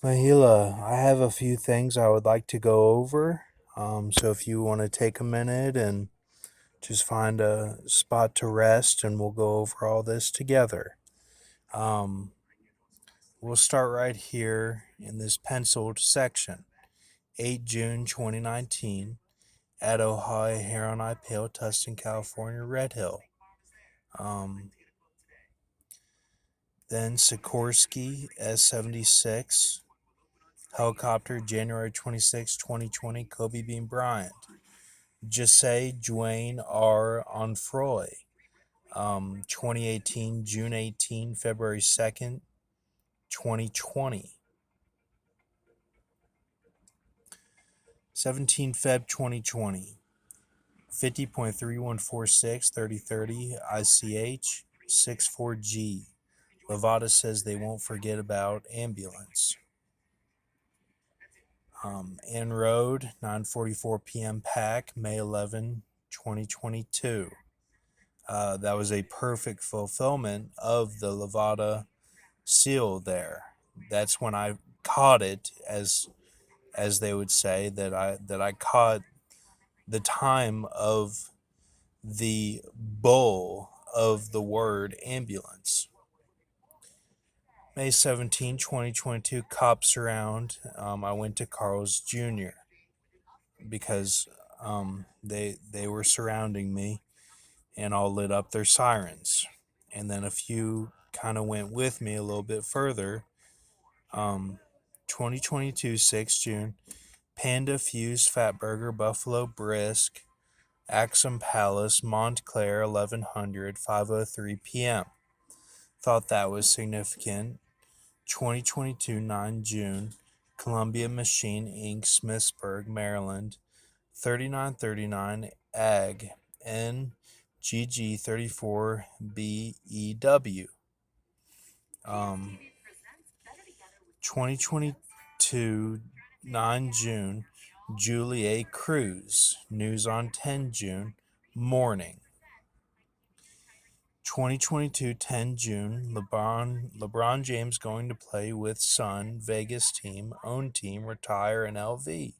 Mahila, I have a few things I would like to go over. So if you want to take a minute and just find a spot to rest, and we'll go over all this together. Um, we'll start right here in this penciled section. 8 June 2019 at Ojai Heron Pale, Tustin, California, Red Hill. Um, then Sikorsky S-76 helicopter, January 26, 2020, Kobe Bean Bryant. Jesse Dwayne R. Onfroy, 2018, June 18, February 2nd, 2020. 17 Feb 2020. 50.3146 3030 ICH 64G. Levada says they won't forget about ambulance. En Road, 9:44 p.m. Pack, May 11, 2022. That was a perfect fulfillment of the Levada seal there. That's when I caught it, as they would say, that I caught the time of the bull of the word ambulance. May 17, 2022, cops around. I went to Carl's Jr. because they were surrounding me, and all lit up their sirens. And then a few kind of went with me a little bit further. 2022, 6 June, Panda Fused Fatburger, Buffalo Brisk, Axum Palace, Montclair, 1100, 5:03 p.m. Thought that was significant. 2022, 9 June, Columbia Machine Inc., Smithsburg, Maryland, 3939 AG, NGG34BEW. 2022, 9 June, Julie A. Cruz, News on 10 June, morning. 2022, 10 June, LeBron James going to play with son, Vegas team, own team, retire in LV.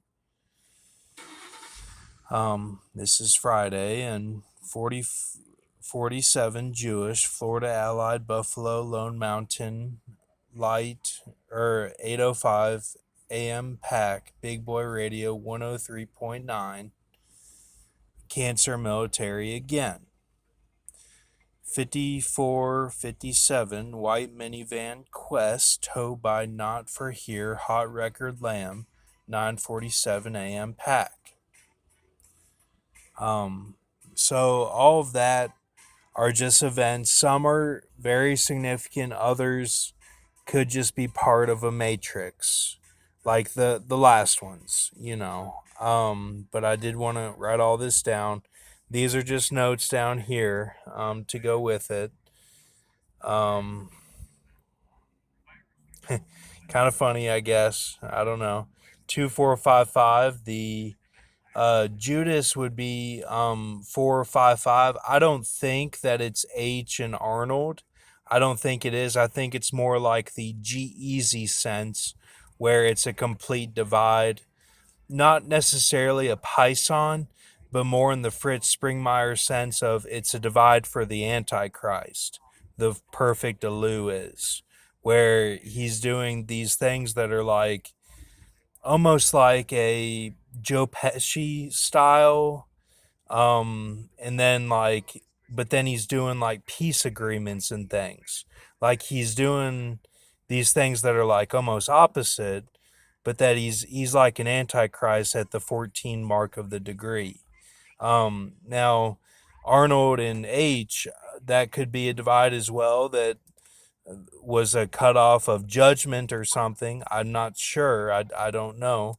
This is Friday, and 47 Jewish, Florida Allied, Buffalo, Lone Mountain, Light, 8:05 a.m. Pack, Big Boy Radio 103.9, Cancer Military again. 5457 White Minivan Quest, towed by Not For Here, Hot Record Lamb, 9:47 a.m. Pack. So all of that are just events. Some are very significant, others could just be part of a matrix, like the last ones. But I did want to write all this down. These are just notes down here to go with it. Um, kind of funny, I guess. I don't know. 2455. The Judas would be 455. I don't think that it's H and Arnold. I don't think it is. I think it's more like the G-Easy sense, where it's a complete divide. Not necessarily a Python, but more in the Fritz Springmeier sense of it's a divide for the Antichrist. The perfect Elu is, where he's doing these things that are like almost like a Joe Pesci style, and then but then he's doing like peace agreements and things. Like he's doing these things that are like almost opposite, but that he's like an antichrist at the 14 mark of the degree. Now Arnold and H, that could be a divide as well. That was a cutoff of judgment or something. I'm not sure. I don't know.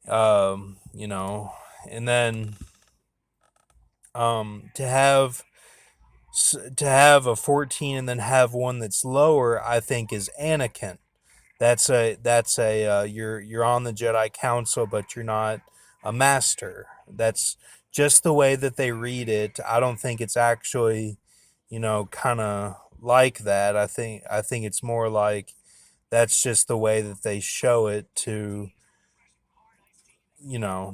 You know, and then to have a 14 and then have one that's lower, I think is Anakin. That's a you're on the Jedi Council, but you're not a master. That's just the way that they read it. I don't think it's actually, kind of like that. I think it's more like That's just the way that they show it to,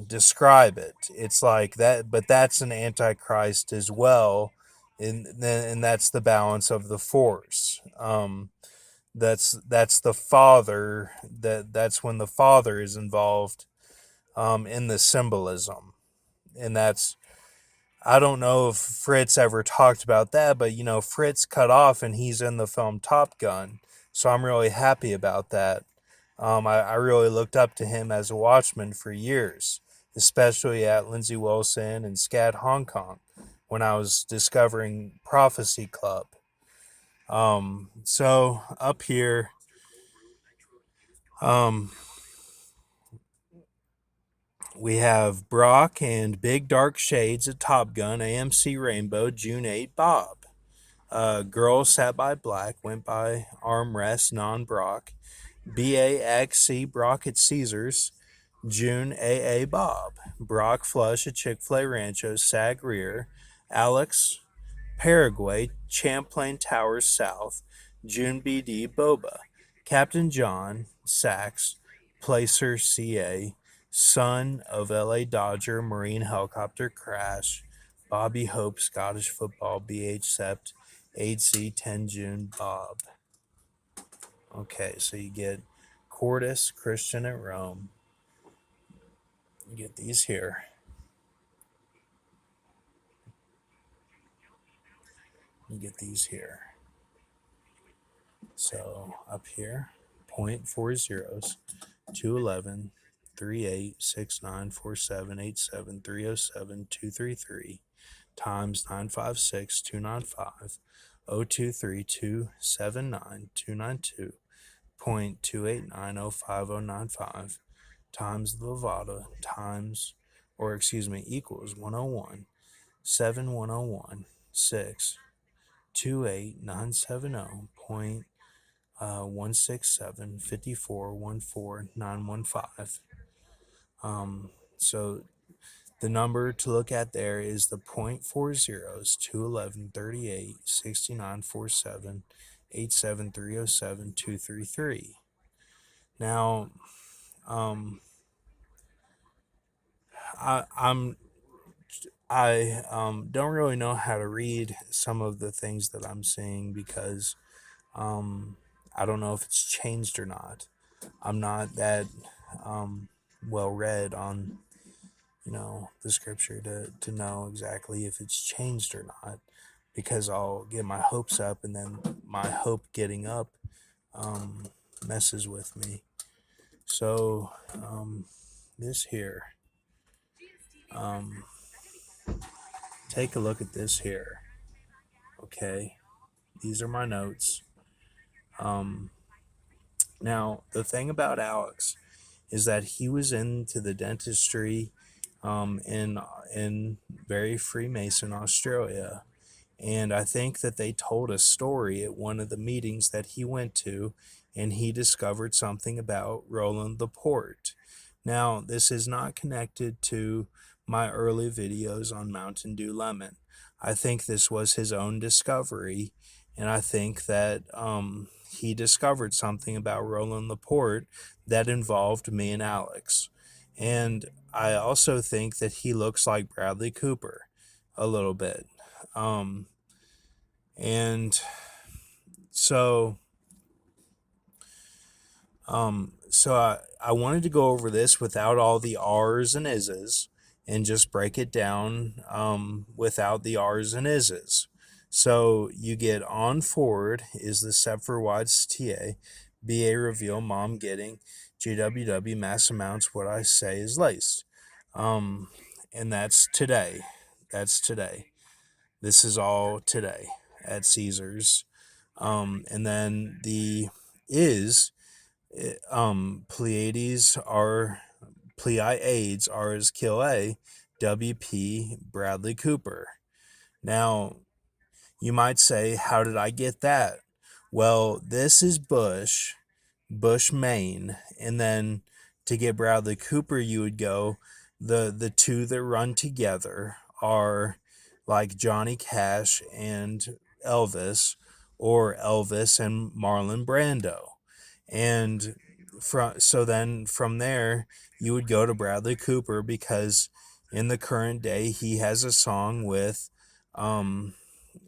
describe it. It's like that, but that's an antichrist as well, and that's the balance of the force. That's the father. That's when the father is involved, in the symbolism, and that's, I don't know if Fritz ever talked about that, but Fritz cut off and he's in the film Top Gun, so I'm really happy about that. I really looked up to him as a watchman for years, especially at Lindsey Wilson and Scat Hong Kong when I was discovering Prophecy Club. So up here, um, we have Brock and Big Dark Shades of Top Gun, AMC Rainbow, June 8, Bob. Girl Sat by Black went by Armrest Non Brock. BAXC Brock at Caesars, June AA Bob. Brock Flush at Chick fil A Rancho, Sag Rear. Alex Paraguay, Champlain Towers South, June BD Boba. Captain John Sachs, Placer CA, son of LA Dodger Marine helicopter crash. Bobby Hope Scottish football BH Sept, 8C 10 June Bob. Okay, so you get Cordis Christian at Rome. You get these here. You get these here. So up here, 0.40s, 211, 38, 69, 47, 87, 307, 233 times 956, 295, 023, 279, 292, 0.2890505 times the Levada times, or excuse me, equals 101, 7101, 6, 28970 point 167 54 14 915. So the number to look at there is the 0.40s, 211, 38, 69, 47, 87, 307, 233. Now, I, I'm I don't really know how to read some of the things that I'm seeing because I don't know if it's changed or not. I'm not that um, well read on the scripture to know exactly if it's changed or not, because I'll get my hopes up and then my hope getting up um, messes with me. So this here, um, take a look at this here. Okay, these are my notes. Um, Now the thing about Alex is that he was into the dentistry in very Freemason Australia. And I think that they told a story at one of the meetings that he went to, and he discovered something about Roland Laporte. Now, this is not connected to my early videos on Mountain Dew Lemon. I think this was his own discovery, and I think that he discovered something about Roland Laporte that involved me and Alex. And I also think that he looks like Bradley Cooper a little bit. Um, and so, I wanted to go over this without all the R's and is's and just break it down without the R's and is's. So you get on forward is the Sepher Wides TA, BA reveal, mom getting, GWW mass amounts, what I say is laced. Um, and that's today. That's today. This is all today at Caesars. And then the is Pleiades are Pleiades are as kill A, WP Bradley Cooper. Now you might say, how did I get that? Well, this is Bush, Maine, and then to get Bradley Cooper, you would go the two that run together are like Johnny Cash and Elvis, or Elvis and Marlon Brando. And from there you would go to Bradley Cooper, because in the current day he has a song with um,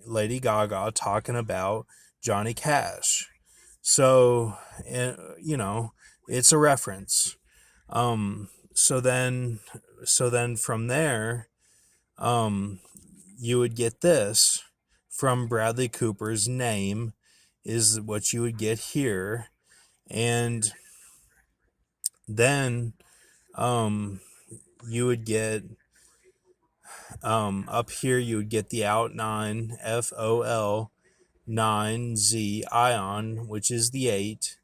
Lady Gaga talking about Johnny Cash. So, you know, it's a reference. Um, so then, so then from there, um, you would get this from Bradley Cooper's name is what you would get here, and then um, you would get up here you would get the out 9 FOL 9Z ion, which is the 8.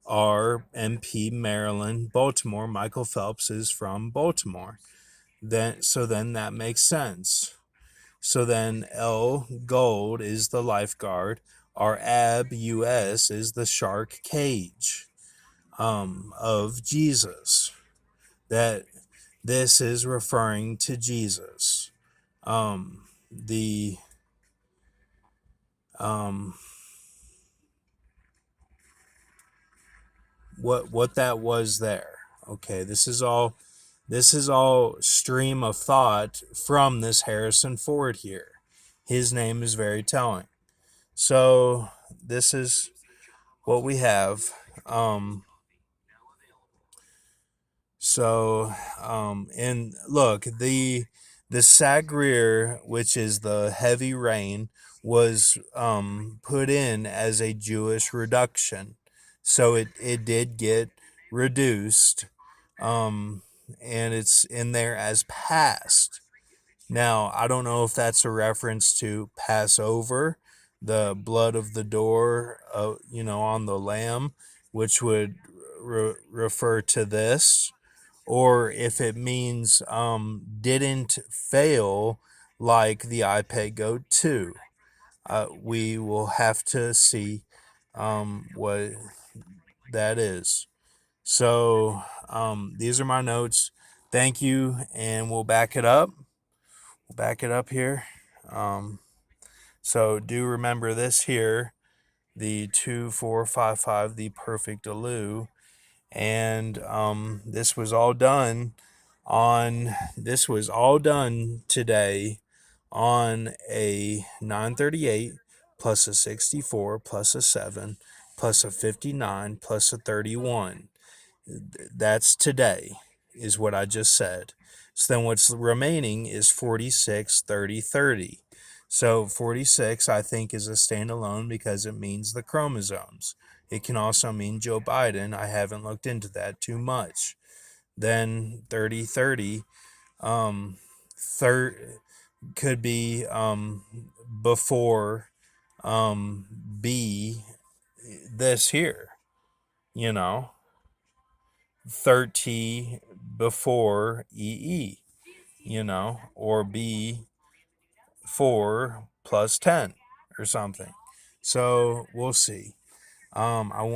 R MP Maryland Baltimore. Michael Phelps is from Baltimore. Then that makes sense. So then L gold is the lifeguard. Our AB US is the shark cage of Jesus. That this is referring to Jesus. The what that was there. Okay, this is all stream of thought from this Harrison Ford here. His name is very telling. So this is what we have. Um, and look, the Sagrir, which is the heavy rain, was put in as a Jewish reduction, so it did get reduced, um, and it's in there as past. Now, I don't know if that's a reference to Passover, the blood of the door, on the lamb, which would refer to this, or if it means didn't fail like the iPad Go 2. We will have to see what that is. So these are my notes. Thank you, and we'll back it up. We'll back it up here. So do remember this here, the 2455, the perfect aloo, and this was all done today on a 938 plus a 64 plus a 7 plus a 59 plus a 31. That's today, is what I just said. So then what's remaining is 46, 30, 30. So 46, I think, is a standalone because it means the chromosomes. It can also mean Joe Biden. I haven't looked into that too much. Then 30, 30, could be before B, this here, you know, 30 before EE, or B 4 plus 10 or something. So we'll see. I want